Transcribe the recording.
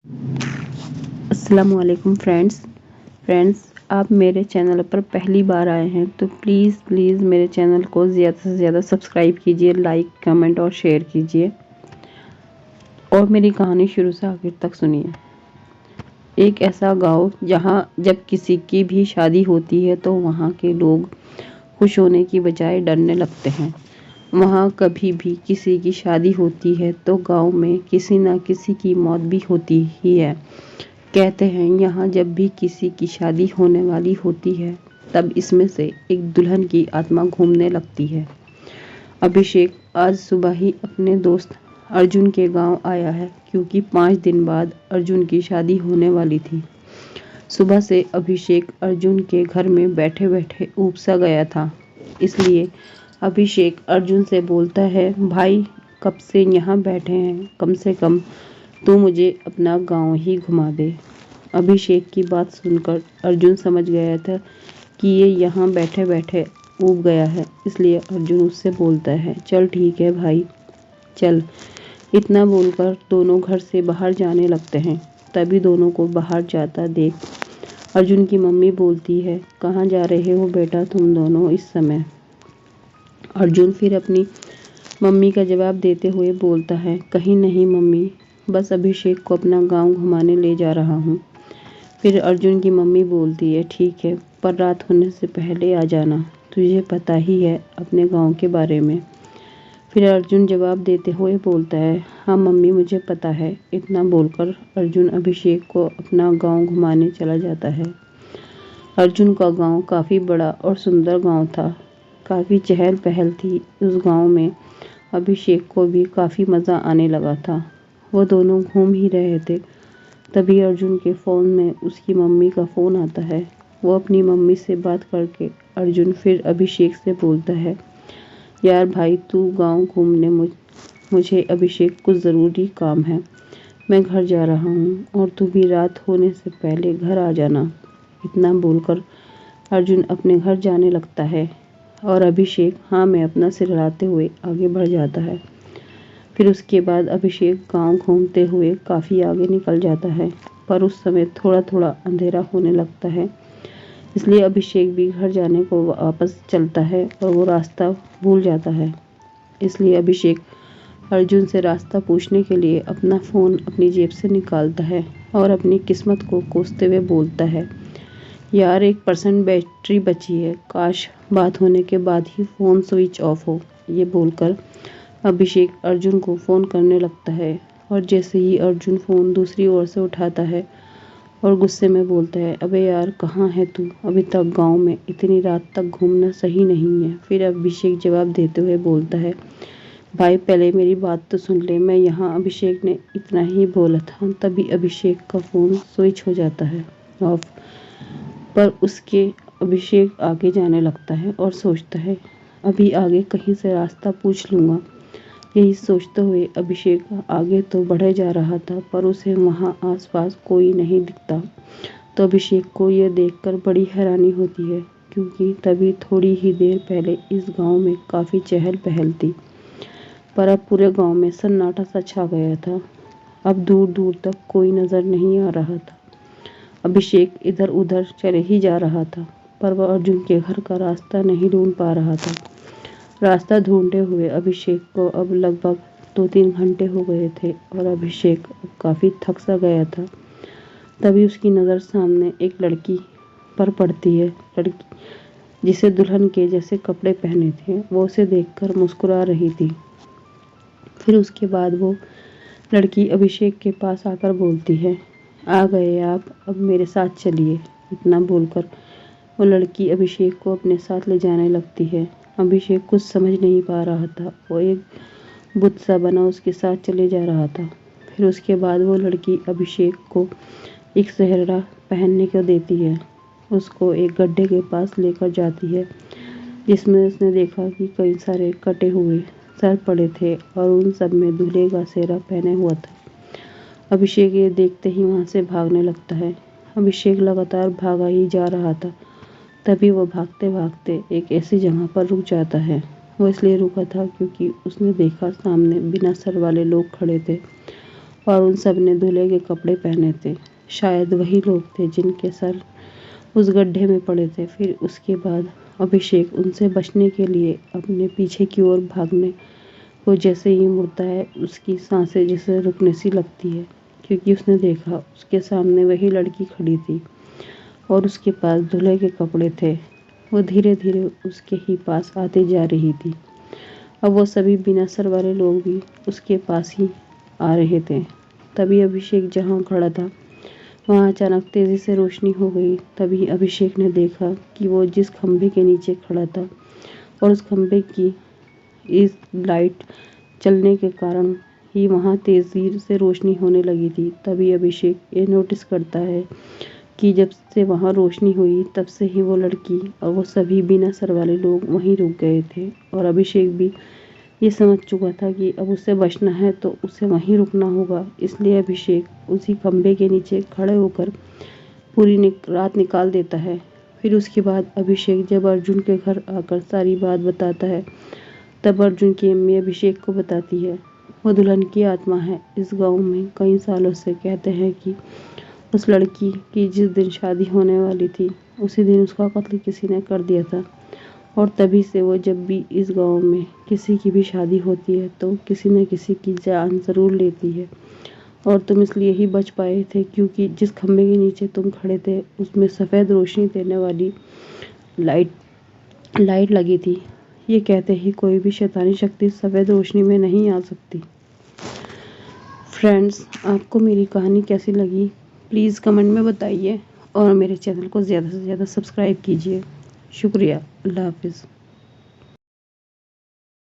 अस्सलाम वालेकुम फ्रेंड्स, आप मेरे चैनल पर पहली बार आए हैं तो प्लीज़ मेरे चैनल को ज़्यादा से ज़्यादा सब्सक्राइब कीजिए, लाइक कमेंट और शेयर कीजिए और मेरी कहानी शुरू से आखिर तक सुनिए। एक ऐसा गांव जहां जब किसी की भी शादी होती है तो वहां के लोग खुश होने की बजाय डरने लगते हैं। वहां कभी भी किसी की शादी होती है तो गांव में किसी न किसी की मौत भी होती ही है। कहते हैं यहाँ जब भी किसी की शादी होने वाली होती है तब इसमें से एक दुल्हन की आत्मा घूमने लगती है। अभिषेक आज सुबह ही अपने दोस्त अर्जुन के गांव आया है क्योंकि 5 दिन बाद अर्जुन की शादी होने वाली थी। सुबह से अभिषेक अर्जुन के घर में बैठे बैठे ऊब सा गया था। इसलिए अभिषेक अर्जुन से बोलता है, भाई कब से यहाँ बैठे हैं, कम से कम तू मुझे अपना गांव ही घुमा दे। अभिषेक की बात सुनकर अर्जुन समझ गया था कि ये यहाँ बैठे बैठे ऊब गया है। इसलिए अर्जुन उससे बोलता है, चल ठीक है भाई, चल। इतना बोलकर दोनों घर से बाहर जाने लगते हैं। तभी दोनों को बाहर जाता देख अर्जुन की मम्मी बोलती है, कहाँ जा रहे हो बेटा तुम दोनों इस समय। अर्जुन फिर अपनी मम्मी का जवाब देते हुए बोलता है, कहीं नहीं मम्मी, बस अभिषेक को अपना गांव घुमाने ले जा रहा हूँ। फिर अर्जुन की मम्मी बोलती है, ठीक है, पर रात होने से पहले आ जाना, तुझे पता ही है अपने गांव के बारे में। फिर अर्जुन जवाब देते हुए बोलता है, हाँ मम्मी मुझे पता है। इतना बोलकर अर्जुन अभिषेक को अपना गांव घुमाने चला जाता है। अर्जुन का गांव काफ़ी बड़ा और सुंदर गांव था। काफ़ी चहल पहल थी उस गांव में। अभिषेक को भी काफ़ी मज़ा आने लगा था। वो दोनों घूम ही रहे थे, तभी अर्जुन के फ़ोन में उसकी मम्मी का फ़ोन आता है। वो अपनी मम्मी से बात करके अर्जुन फिर अभिषेक से बोलता है, यार भाई तू गांव घूमने मुझे अभिषेक कुछ ज़रूरी काम है, मैं घर जा रहा हूँ और तू भी रात होने से पहले घर आ जाना। इतना बोलकर अर्जुन अपने घर जाने लगता है और अभिषेक हाँ में अपना सिर हिलाते हुए आगे बढ़ जाता है। फिर उसके बाद अभिषेक गांव घूमते हुए काफ़ी आगे निकल जाता है, पर उस समय थोड़ा थोड़ा अंधेरा होने लगता है। इसलिए अभिषेक भी घर जाने को वापस चलता है और वो रास्ता भूल जाता है। इसलिए अभिषेक अर्जुन से रास्ता पूछने के लिए अपना फ़ोन अपनी जेब से निकालता है और अपनी किस्मत को कोसते हुए बोलता है, यार 1% बैटरी बची है, काश बात होने के बाद ही फ़ोन स्विच ऑफ हो। ये बोलकर अभिषेक अर्जुन को फ़ोन करने लगता है और जैसे ही अर्जुन फ़ोन दूसरी ओर से उठाता है और गुस्से में बोलता है, अबे यार कहाँ है तू, अभी तक गांव में इतनी रात तक घूमना सही नहीं है। फिर अभिषेक जवाब देते हुए बोलता है, भाई पहले मेरी बात तो सुन ले, मैं यहाँ। अभिषेक ने इतना ही बोला था तभी अभिषेक का फ़ोन स्विच हो जाता है ऑफ। पर उसके अभिषेक आगे जाने लगता है और सोचता है, अभी आगे कहीं से रास्ता पूछ लूँगा। यही सोचते हुए अभिषेक आगे तो बढ़े जा रहा था, पर उसे वहाँ आसपास कोई नहीं दिखता। तो अभिषेक को यह देखकर बड़ी हैरानी होती है क्योंकि तभी थोड़ी ही देर पहले इस गांव में काफ़ी चहल पहल थी, पर अब पूरे गांव में सन्नाटा सा छा गया था। अब दूर दूर तक कोई नज़र नहीं आ रहा था। अभिषेक इधर उधर चले ही जा रहा था, पर वह अर्जुन के घर का रास्ता नहीं ढूंढ पा रहा था। रास्ता ढूंढते हुए अभिषेक को अब लगभग 2-3 घंटे हो गए थे और अभिषेक काफ़ी थक सा गया था। तभी उसकी नज़र सामने एक लड़की पर पड़ती है। लड़की जिसे दुल्हन के जैसे कपड़े पहने थे, वो उसे देखकर मुस्कुरा रही थी। फिर उसके बाद वो लड़की अभिषेक के पास आकर बोलती है, आ गए आप, अब मेरे साथ चलिए। इतना बोलकर वो लड़की अभिषेक को अपने साथ ले जाने लगती है। अभिषेक कुछ समझ नहीं पा रहा था, वो एक बुत सा बना उसके साथ चले जा रहा था। फिर उसके बाद वो लड़की अभिषेक को एक सेहरा पहनने को देती है, उसको एक गड्ढे के पास लेकर जाती है जिसमें उसने देखा कि कई सारे कटे हुए सर पड़े थे और उन सब में दूल्हे का सेहरा पहने हुआ था। अभिषेक ये देखते ही वहाँ से भागने लगता है। अभिषेक लगातार भागा ही जा रहा था, तभी वो भागते भागते एक ऐसी जगह पर रुक जाता है। वो इसलिए रुका था क्योंकि उसने देखा सामने बिना सर वाले लोग खड़े थे और उन सब ने दूल्हे के कपड़े पहने थे। शायद वही लोग थे जिनके सर उस गड्ढे में पड़े थे। फिर उसके बाद अभिषेक उनसे बचने के लिए अपने पीछे की ओर भागने को जैसे ही मुड़ता है, उसकी सांसें जैसे रुकने सी लगती है, क्योंकि उसने देखा उसके सामने वही लड़की खड़ी थी और उसके पास दूल्हे के कपड़े थे। वो धीरे धीरे उसके ही पास आती जा रही थी। अब वो सभी बिना सर वाले लोग भी उसके पास ही आ रहे थे। तभी अभिषेक जहाँ खड़ा था वहाँ अचानक तेजी से रोशनी हो गई। तभी अभिषेक ने देखा कि वो जिस खंभे के नीचे खड़ा था और उस खंभे की इस लाइट चलने के कारण ही वहाँ तेजी से रोशनी होने लगी थी। तभी अभिषेक ये नोटिस करता है कि जब से वहाँ रोशनी हुई तब से ही वो लड़की और वो सभी बिना सर वाले लोग वहीं रुक गए थे। और अभिषेक भी ये समझ चुका था कि अब उसे बचना है तो उसे वहीं रुकना होगा। इसलिए अभिषेक उसी खंभे के नीचे खड़े होकर पूरी रात निकाल देता है। फिर उसके बाद अभिषेक जब अर्जुन के घर आकर सारी बात बताता है, तब अर्जुन की अम्मी अभिषेक को बताती है वो दुल्हन की आत्मा है। इस गांव में कई सालों से कहते हैं कि उस लड़की की जिस दिन शादी होने वाली थी उसी दिन उसका कत्ल किसी ने कर दिया था। और तभी से वो जब भी इस गांव में किसी की भी शादी होती है तो किसी न किसी की जान ज़रूर लेती है। और तुम इसलिए ही बच पाए थे क्योंकि जिस खम्भे के नीचे तुम खड़े थे उसमें सफ़ेद रोशनी देने वाली लाइट लाइट लगी थी। ये कहते ही कोई भी शैतानी शक्ति सफ़ेद रोशनी में नहीं आ सकती। फ्रेंड्स, आपको मेरी कहानी कैसी लगी प्लीज़ कमेंट में बताइए और मेरे चैनल को ज़्यादा से ज़्यादा सब्सक्राइब कीजिए। शुक्रिया। अल्लाह हाफिज़।